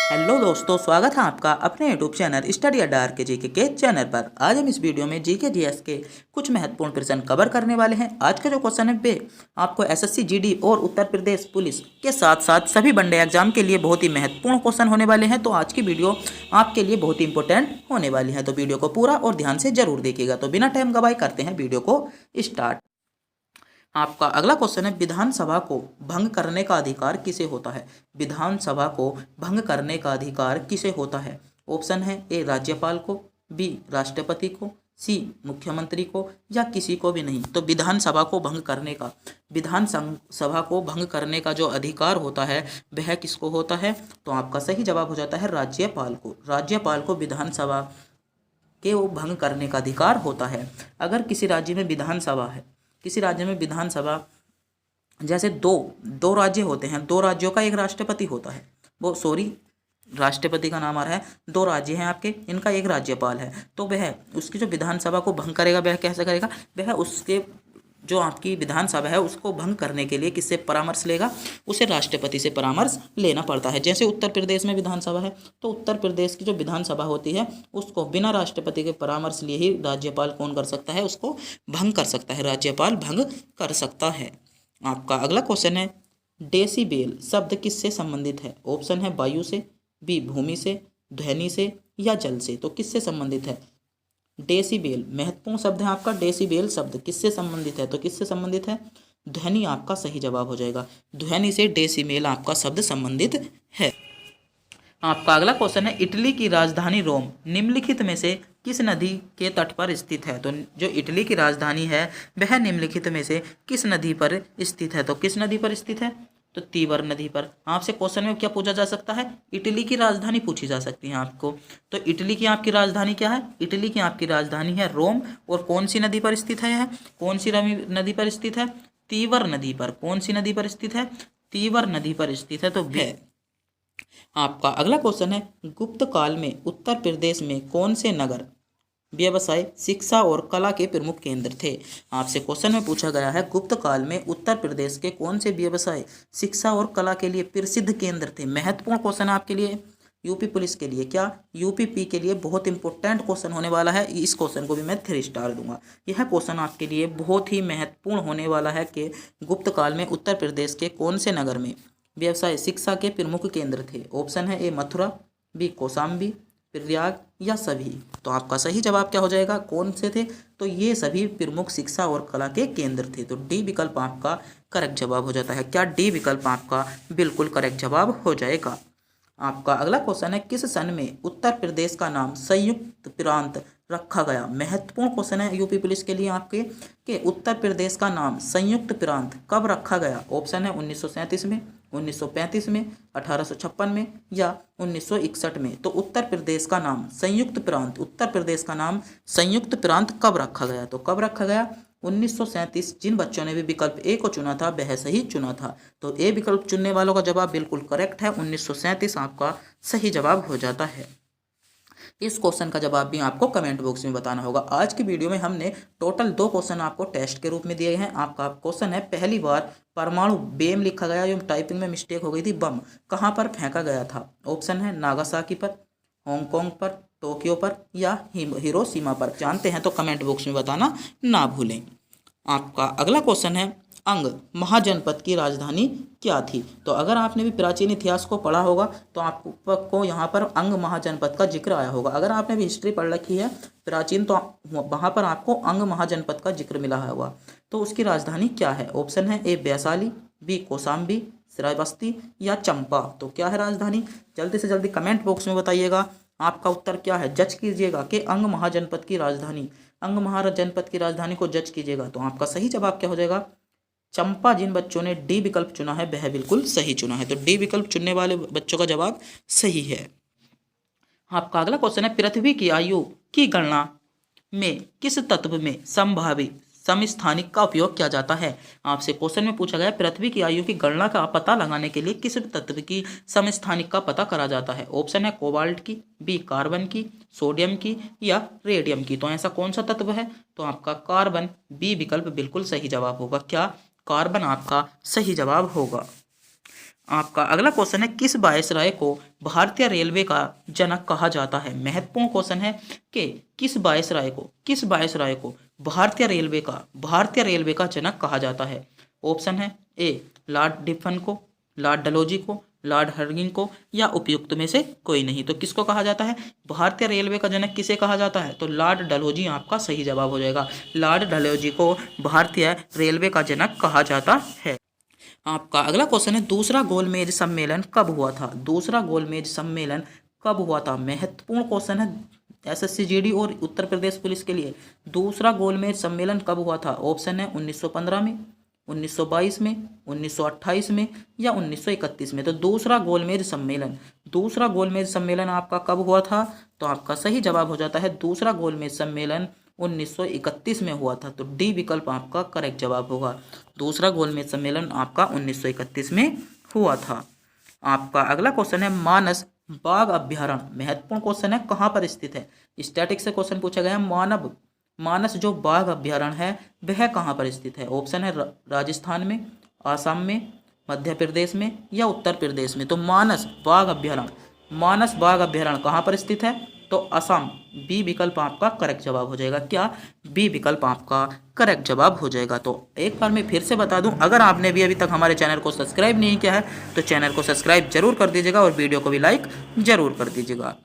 Hello दोस्तों, स्वागत है आपका अपने यूट्यूब चैनल स्टडी अड्डा के जीके के चैनल पर। आज हम इस वीडियो में जीके जीएस के कुछ महत्वपूर्ण प्रश्न कवर करने वाले हैं। आज का जो क्वेश्चन है वे आपको एसएससी जीडी और उत्तर प्रदेश पुलिस के साथ साथ सभी वनडे एग्जाम के लिए बहुत ही महत्वपूर्ण क्वेश्चन होने वाले हैं। तो आज की वीडियो आपके लिए बहुत ही इंपॉर्टेंट होने वाली है, तो वीडियो को पूरा और ध्यान से जरूर देखिएगा। तो बिना टाइम गवाए करते हैं वीडियो को स्टार्ट। आपका अगला क्वेश्चन है, विधानसभा को भंग करने का अधिकार किसे होता है? विधानसभा को भंग करने का अधिकार किसे होता है? ऑप्शन है ए राज्यपाल को, बी राष्ट्रपति को, सी मुख्यमंत्री को, या किसी को भी नहीं। तो विधानसभा को भंग करने का विधानसभा को भंग करने का जो अधिकार होता है वह किसको होता है? तो आपका सही जवाब हो जाता है राज्यपाल को। राज्यपाल को विधानसभा के वो भंग करने का अधिकार होता है। अगर किसी राज्य में विधानसभा है, किसी राज्य में विधानसभा, जैसे दो राज्य होते हैं, दो राज्यों का एक राष्ट्रपति होता है, वो सॉरी राष्ट्रपति का नाम आ रहा है, दो राज्य हैं आपके, इनका एक राज्यपाल है, तो वह उसकी जो विधानसभा को भंग करेगा वह कैसे करेगा? वह उसके जो आपकी विधानसभा है उसको भंग करने के लिए किससे परामर्श लेगा? उसे राष्ट्रपति से परामर्श लेना पड़ता है। जैसे उत्तर प्रदेश में विधानसभा है, तो उत्तर प्रदेश की जो विधानसभा होती है उसको बिना राष्ट्रपति के परामर्श लिए ही राज्यपाल कौन कर सकता है? उसको भंग कर सकता है, राज्यपाल भंग कर सकता है। आपका अगला क्वेश्चन है, डेसिबेल शब्द किससे संबंधित है? ऑप्शन है वायु से, बी भूमि से, ध्वनि से, या जल से। तो किससे संबंधित है? डेसिबेल महत्वपूर्ण शब्द है आपका। डेसिबेल शब्द किससे संबंधित है? तो किससे संबंधित है? ध्वनि आपका सही जवाब हो जाएगा। ध्वनि से डेसिबेल आपका शब्द संबंधित है। आपका अगला क्वेश्चन है, इटली की राजधानी रोम निम्नलिखित में से किस नदी के तट पर स्थित है? तो जो इटली की राजधानी है वह निम्नलिखित में से किस नदी पर स्थित है? तो किस नदी पर स्थित है? तो तीवर नदी पर। आपसे क्वेश्चन में क्या पूछा जा सकता है? इटली की राजधानी पूछी जा सकती है आपको। तो इटली की आपकी राजधानी क्या है? इटली की आपकी राजधानी है रोम। और कौन सी नदी पर स्थित है? यह कौन सी नदी पर स्थित है? तीवर नदी पर। कौन सी नदी पर स्थित है? तीवर नदी पर स्थित है। तो है। आपका अगला क्वेश्चन है, गुप्त काल में उत्तर प्रदेश में कौन से नगर व्यवसाय, शिक्षा और कला के प्रमुख केंद्र थे? आपसे क्वेश्चन में पूछा गया है, गुप्त काल में उत्तर प्रदेश के कौन से व्यवसाय, शिक्षा और कला के लिए प्रसिद्ध केंद्र थे? महत्वपूर्ण क्वेश्चन है आपके लिए, यूपी पुलिस के लिए, क्या यूपीपी के लिए बहुत इंपॉर्टेंट क्वेश्चन होने वाला है। इस क्वेश्चन को भी मैं 3 स्टार दूंगा। यह क्वेश्चन आपके लिए बहुत ही महत्वपूर्ण होने वाला है कि गुप्त काल में उत्तर प्रदेश के कौन से नगर में व्यवसाय, शिक्षा के प्रमुख केंद्र थे? ऑप्शन है ए मथुरा, बी कौशाम्बी, प्रयाग, या सभी। तो आपका सही जवाब क्या हो जाएगा? कौन से थे? तो ये सभी प्रमुख शिक्षा और कला के केंद्र थे। तो डी विकल्प आपका करेक्ट जवाब हो जाता है। क्या डी विकल्प आपका बिल्कुल करेक्ट जवाब हो जाएगा। आपका अगला क्वेश्चन है, किस सन में उत्तर प्रदेश का नाम संयुक्त प्रांत रखा गया? महत्वपूर्ण क्वेश्चन है यूपी पुलिस के लिए आपके, कि उत्तर प्रदेश का नाम संयुक्त प्रांत कब रखा गया? ऑप्शन है 1937 में, 1935 में, 1856 में, या 1961 में। तो उत्तर प्रदेश का नाम संयुक्त प्रांत, उत्तर प्रदेश का नाम संयुक्त प्रांत कब रखा गया? तो कब रखा गया? 1937। जिन बच्चों ने भी विकल्प ए को चुना था वह सही चुना था। तो ए विकल्प चुनने वालों का जवाब बिल्कुल करेक्ट है, 1937 आपका सही जवाब हो जाता है। इस क्वेश्चन का जवाब भी आपको कमेंट बॉक्स में बताना होगा। आज की वीडियो में हमने टोटल 2 क्वेश्चन आपको टेस्ट के रूप में दिए हैं। आपका क्वेश्चन है, पहली बार परमाणु बेम लिखा गया, जो टाइपिंग में मिस्टेक हो गई थी, बम कहाँ पर फेंका गया था? ऑप्शन है नागासाकी पर, हांगकांग पर, टोक्यो पर, या हिरोशिमा पर। जानते हैं तो कमेंट बॉक्स में बताना ना भूलें। आपका अगला क्वेश्चन है, अंग महाजनपद की राजधानी क्या थी? तो अगर आपने भी प्राचीन इतिहास को पढ़ा होगा तो आपको यहाँ पर अंग महाजनपद का जिक्र आया होगा। अगर आपने भी हिस्ट्री पढ़ रखी है प्राचीन, तो वहाँ पर आपको अंग महाजनपद का जिक्र मिला होगा। तो उसकी राजधानी क्या है? ऑप्शन है ए वैशाली, बी कौशाम्बी, श्रावस्ती, या चंपा। तो क्या है राजधानी? जल्दी से जल्दी कमेंट बॉक्स में बताइएगा आपका उत्तर क्या है। जज कीजिएगा कि अंग महाजनपद की राजधानी, अंग महाजनपद की राजधानी को जज कीजिएगा। तो आपका सही जवाब क्या हो जाएगा? चंपा। जिन बच्चों ने डी विकल्प चुना है वह बिल्कुल सही चुना है। तो डी विकल्प चुनने वाले बच्चों का जवाब सही है। आपका अगला क्वेश्चन है, पृथ्वी की आयु की गणना में किस तत्व में संभावित समस्थानिक का उपयोग किया जाता है? आपसे क्वेश्चन में पूछा गया, पृथ्वी की आयु की गणना का पता लगाने के लिए किस तत्व की समस्थानिक का पता करा जाता है? ऑप्शन है कोबाल्ट की, बी कार्बन की, सोडियम की, या रेडियम की। तो ऐसा कौन सा तत्व है? तो आपका कार्बन, बी विकल्प बिल्कुल सही जवाब होगा। क्या कार्बन आपका सही जवाब होगा। आपका अगला क्वेश्चन है, किस वायसराय को भारतीय रेलवे का जनक कहा जाता है। महत्वपूर्ण क्वेश्चन है कि किस वायसराय को भारतीय रेलवे का जनक कहा जाता है। ऑप्शन है ए लॉर्ड डिफन को, लॉर्ड डलहौजी को, लॉर्ड हर्डिंग को, या उपयुक्त में से कोई नहीं। तो किसको कहा जाता है भारतीय रेलवे का जनक, किसे कहा जाता है, तो लॉर्ड डलहौजी आपका सही जवाब हो जाएगा। लॉर्ड डलहौजी को भारतीय रेलवे का जनक कहा जाता है। आपका अगला क्वेश्चन है, दूसरा गोलमेज सम्मेलन कब हुआ था। दूसरा गोलमेज सम्मेलन कब हुआ था। महत्वपूर्ण क्वेश्चन है एसएससी जीडी और उत्तर प्रदेश पुलिस के लिए। दूसरा गोलमेज सम्मेलन कब हुआ था। ऑप्शन है 1915 में, 1922 में, 1928 में, या 1931 में। तो दूसरा गोलमेज सम्मेलन आपका कब हुआ था, तो आपका सही जवाब हो जाता है दूसरा गोलमेज सम्मेलन 1931 में हुआ था। तो डी विकल्प आपका करेक्ट जवाब होगा। दूसरा गोलमेज सम्मेलन आपका 1931 में हुआ था। आपका अगला क्वेश्चन है, मानस बाघ अभ्यारण्य। महत्वपूर्ण क्वेश्चन है, कहाँ पर स्थित है। स्टैटिक से क्वेश्चन पूछा गया है, मानस जो बाघ अभ्यारण्य है वह कहाँ पर स्थित है। ऑप्शन है राजस्थान में, आसाम में, मध्य प्रदेश में, या उत्तर प्रदेश में। तो मानस बाघ अभ्यारण्य कहाँ पर स्थित है, तो असम। बी विकल्प आपका करेक्ट जवाब हो जाएगा। क्या, बी विकल्प आपका करेक्ट जवाब हो जाएगा। तो एक बार मैं फिर से बता दूं, अगर आपने भी अभी तक हमारे चैनल को सब्सक्राइब नहीं किया है तो चैनल को सब्सक्राइब जरूर कर दीजिएगा और वीडियो को भी लाइक जरूर कर दीजिएगा।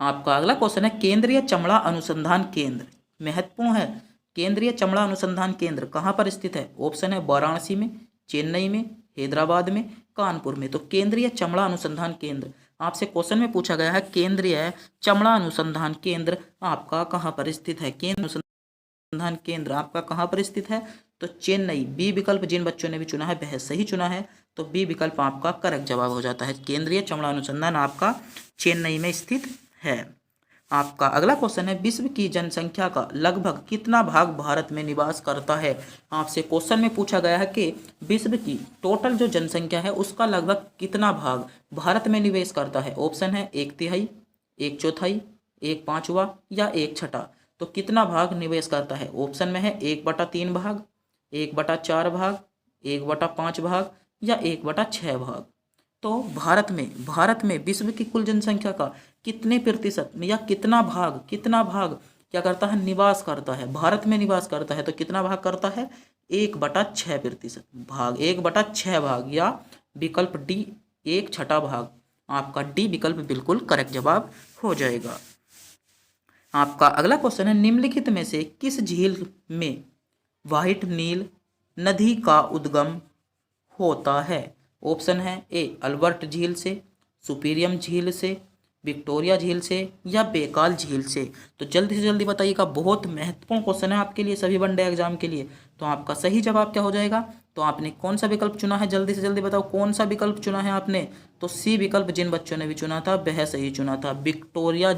आपका अगला क्वेश्चन है, केंद्रीय चमड़ा अनुसंधान केंद्र। महत्वपूर्ण है, केंद्रीय चमड़ा अनुसंधान केंद्र कहाँ पर स्थित है। ऑप्शन है वाराणसी में, चेन्नई में, हैदराबाद में, कानपुर में। तो केंद्रीय चमड़ा अनुसंधान केंद्र आपसे क्वेश्चन में पूछा गया है, केंद्रीय चमड़ा अनुसंधान केंद्र आपका कहाँ पर स्थित है। केंद्र अनुसंधान केंद्र आपका कहाँ पर स्थित है, तो चेन्नई। बी विकल्प जिन बच्चों ने भी चुना है वह सही चुना है, तो बी विकल्प आपका करेक्ट जवाब हो जाता है। केंद्रीय चमड़ा अनुसंधान आपका चेन्नई में स्थित है। आपका अगला क्वेश्चन है, विश्व की जनसंख्या का लगभग कितना भाग भारत में निवास करता है। आपसे क्वेश्चन में पूछा गया है कि विश्व की टोटल जो जनसंख्या है उसका लगभग कितना भाग भारत में निवेश करता है। ऑप्शन है 1/3, 1/4, 1/5 या 1/6। तो कितना भाग निवेश करता है। ऑप्शन में है 1/3 भाग, 1/4 भाग, 1/5 भाग, या 1/6 भाग। तो भारत में विश्व की कुल जनसंख्या का कितने प्रतिशत या कितना भाग क्या करता है, निवास करता है, भारत में निवास करता है। तो कितना भाग करता है, 1/6% भाग, 1/6 भाग, या विकल्प डी 1/6 भाग। आपका डी विकल्प बिल्कुल करेक्ट जवाब हो जाएगा। आपका अगला क्वेश्चन है, निम्नलिखित में से किस झील में व्हाइट नील नदी का उद्गम होता है। ऑप्शन है ए अल्बर्ट झील से, सुपीरियम झील से, विक्टोरिया झील से, या बेकाल झील से। तो जल्दी से जल्दी बताइएगा, बहुत महत्वपूर्ण क्वेश्चन है आपके लिए, सभी वनडे एग्जाम के लिए। तो आपका सही जवाब क्या हो जाएगा, तो आपने कौन सा विकल्प चुना है, जल्दी से जल्दी बताओ कौन सा विकल्प चुना है आपने। तो सी विकल्प जिन बच्चों ने भी चुना था वह सही चुना था, विक्टोरिया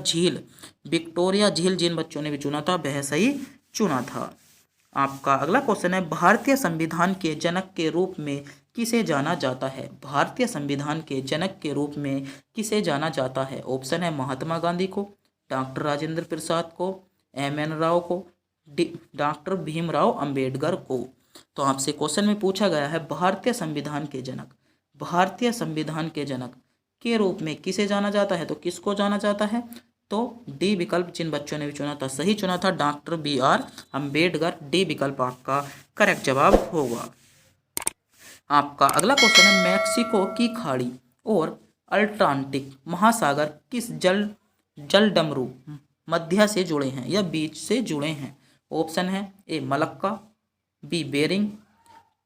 झील जिन बच्चों ने भी चुना था वह सही चुना था। आपका अगला क्वेश्चन है, भारतीय संविधान के जनक के रूप में किसे जाना जाता है। भारतीय संविधान के जनक के रूप में किसे जाना जाता है। ऑप्शन है महात्मा गांधी को, डॉक्टर राजेंद्र प्रसाद को, एम.एन. राव को, डॉक्टर भीमराव अंबेडकर को। तो आपसे क्वेश्चन में पूछा गया है, भारतीय संविधान के जनक के रूप में किसे जाना जाता है। तो किसको जाना जाता है, तो डी विकल्प जिन बच्चों ने भी चुना था सही चुना था, डॉक्टर B.R. अंबेडकर। डी विकल्प आपका करेक्ट जवाब होगा। आपका अगला क्वेश्चन है, मैक्सिको की खाड़ी और अटलांटिक महासागर किस जलडमरू मध्य से जुड़े हैं या बीच से जुड़े हैं। ऑप्शन है ए मलक्का, बी बेरिंग,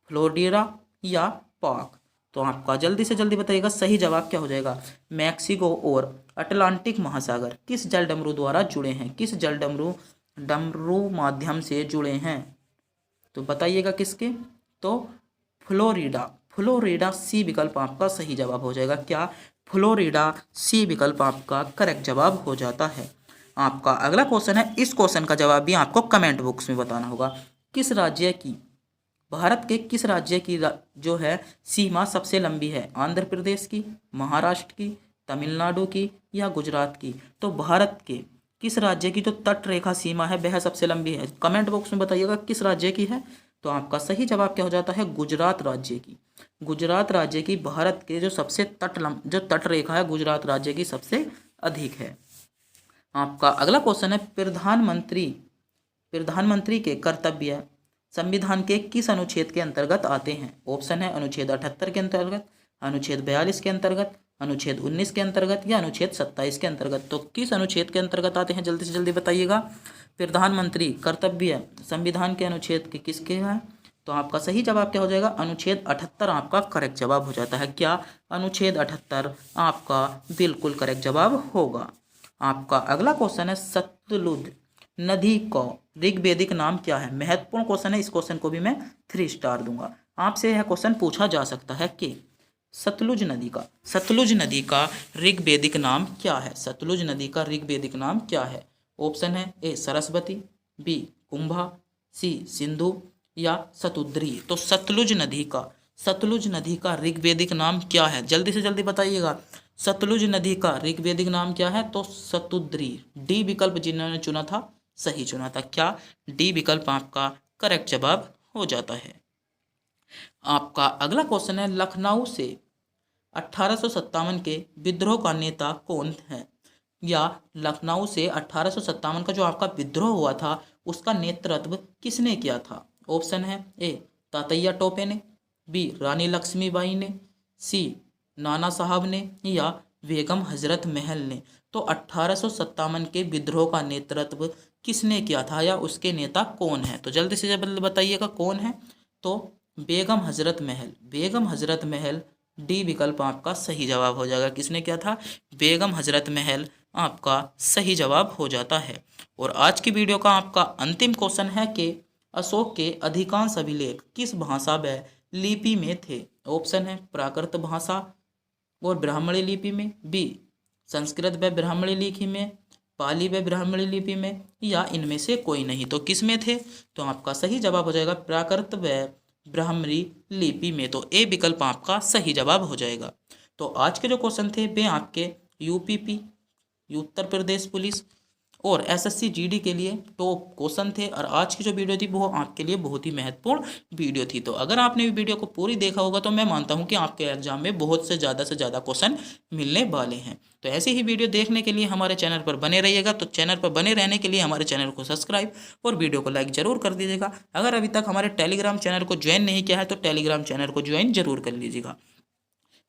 फ्लोरिडा, या पाक। तो आपका जल्दी से जल्दी बताइएगा सही जवाब क्या हो जाएगा। मैक्सिको और अटलांटिक महासागर किस जलडमरू द्वारा जुड़े हैं, किस जलडमरू माध्यम से जुड़े हैं। तो बताइएगा किसके, तो फ्लोरिडा सी विकल्प आपका सही जवाब हो जाएगा। क्या, फ्लोरिडा सी विकल्प आपका करेक्ट जवाब हो जाता है। आपका अगला क्वेश्चन है, इस क्वेश्चन का जवाब भी आपको कमेंट बॉक्स में बताना होगा। भारत के किस राज्य की जो है सीमा सबसे लंबी है। आंध्र प्रदेश की, महाराष्ट्र की, तमिलनाडु की, या गुजरात की। तो भारत के किस राज्य की जो तट रेखा सीमा है वह सबसे लंबी है। कमेंट बॉक्स में बताइएगा किस राज्य की है, तो आपका सही जवाब क्या हो जाता है, गुजरात राज्य की। गुजरात राज्य की भारत के जो सबसे जो तट रेखा है गुजरात राज्य की सबसे अधिक है। आपका अगला क्वेश्चन है, प्रधानमंत्री के कर्तव्य संविधान के किस अनुच्छेद के अंतर्गत आते हैं? ऑप्शन है अनुच्छेद 78 के अंतर्गत, अनुच्छेद 42 के अंतर्गत, अनुच्छेद 19 के अंतर्गत या अनुच्छेद 27 के अंतर्गत। तो किस अनुच्छेद के अंतर्गत आते हैं, जल्दी से जल्दी बताइएगा। प्रधानमंत्री कर्तव्य संविधान के अनुच्छेद के किसके हैं? तो आपका सही जवाब क्या हो जाएगा, अनुच्छेद 78 आपका करेक्ट जवाब हो जाता है। क्या अनुच्छेद 78 आपका बिल्कुल करेक्ट जवाब होगा। आपका अगला क्वेश्चन है, सतलुज नदी को ऋग्वेदिक नाम क्या है? महत्वपूर्ण क्वेश्चन है, इस क्वेश्चन को भी मैं 3 स्टार दूंगा। आपसे यह क्वेश्चन पूछा जा सकता है कि सतलुज नदी का ऋग्वेदिक नाम क्या है? सतलुज नदी का ऋग्वेदिक नाम क्या है? ऑप्शन है ए सरस्वती, बी कुंभा, सी सिंधु या सतुद्री। तो सतलुज नदी का ऋग्वेदिक नाम क्या है, जल्दी से जल्दी बताइएगा। सतलुज नदी का ऋग्वेदिक नाम क्या है? तो सतुद्री। डी विकल्प जिन्होंने चुना था सही चुना था। क्या डी विकल्प आपका करेक्ट जवाब हो जाता है। आपका अगला क्वेश्चन है, लखनऊ से 1857 के विद्रोह का नेता कौन है? या लखनऊ से 1857 का जो आपका विद्रोह हुआ था उसका नेतृत्व किसने किया था? ऑप्शन है ए तातैया टोपे ने, बी रानी लक्ष्मीबाई ने, सी नाना साहब ने या बेगम हजरत महल ने। तो 1857 के विद्रोह का नेतृत्व किसने किया था या उसके नेता कौन है? तो जल्दी से जल्दी बताइएगा कौन है। तो बेगम हजरत महल डी विकल्प आपका सही जवाब हो जाएगा। किसने किया था? बेगम हजरत महल आपका सही जवाब हो जाता है। और आज की वीडियो का आपका अंतिम क्वेश्चन है कि अशोक के अधिकांश अभिलेख किस भाषा व लिपि में थे? ऑप्शन है प्राकृत भाषा और ब्राह्मणी लिपि में, बी संस्कृत व ब्राह्मणी लिपि में, पाली व ब्राह्मणी लिपि में या इनमें से कोई नहीं। तो किस में थे? तो आपका सही जवाब हो जाएगा प्राकृत व ब्राह्मणी लिपि में। तो ए विकल्प आपका सही जवाब हो जाएगा। तो आज के जो क्वेश्चन थे वे आपके यूपीपी उत्तर प्रदेश पुलिस और एसएससी जीडी के लिए टॉप क्वेश्चन थे। और आज की जो वीडियो थी वो आपके लिए बहुत ही महत्वपूर्ण वीडियो थी। तो अगर आपने वीडियो को पूरी देखा होगा तो मैं मानता हूं कि आपके एग्जाम में बहुत से ज़्यादा क्वेश्चन मिलने वाले हैं। तो ऐसे ही वीडियो देखने के लिए हमारे चैनल पर बने रहिएगा। तो चैनल पर बने रहने के लिए हमारे चैनल को सब्सक्राइब और वीडियो को लाइक जरूर कर दीजिएगा। अगर अभी तक हमारे टेलीग्राम चैनल को ज्वाइन नहीं किया है तो टेलीग्राम चैनल को ज्वाइन जरूर कर लीजिएगा।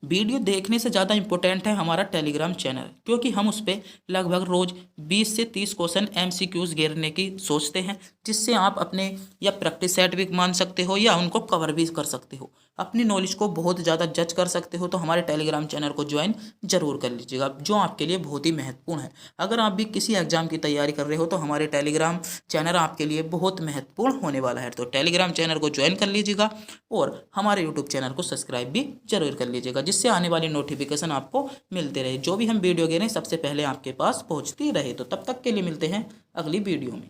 वीडियो देखने से ज़्यादा इंपॉर्टेंट है हमारा टेलीग्राम चैनल, क्योंकि हम उस पर लगभग रोज़ 20 से 30 क्वेश्चन MCQs घेरने की सोचते हैं, जिससे आप अपने या प्रैक्टिस सेट भी मान सकते हो या उनको कवर भी कर सकते हो, अपनी नॉलेज को बहुत ज़्यादा जज कर सकते हो। तो हमारे टेलीग्राम चैनल को ज्वाइन जरूर कर लीजिएगा, जो आपके लिए बहुत ही महत्वपूर्ण है। अगर आप भी किसी एग्जाम की तैयारी कर रहे हो तो हमारे टेलीग्राम चैनल आपके लिए बहुत महत्वपूर्ण होने वाला है। तो टेलीग्राम चैनल को ज्वाइन कर लीजिएगा और हमारे यूट्यूब चैनल को सब्सक्राइब भी जरूर कर लीजिएगा, जिससे आने वाली नोटिफिकेशन आपको मिलते रहे, जो भी हम वीडियो गे रहे हैं सबसे पहले आपके पास पहुंचती रहे। तो तब तक के लिए मिलते हैं अगली वीडियो में।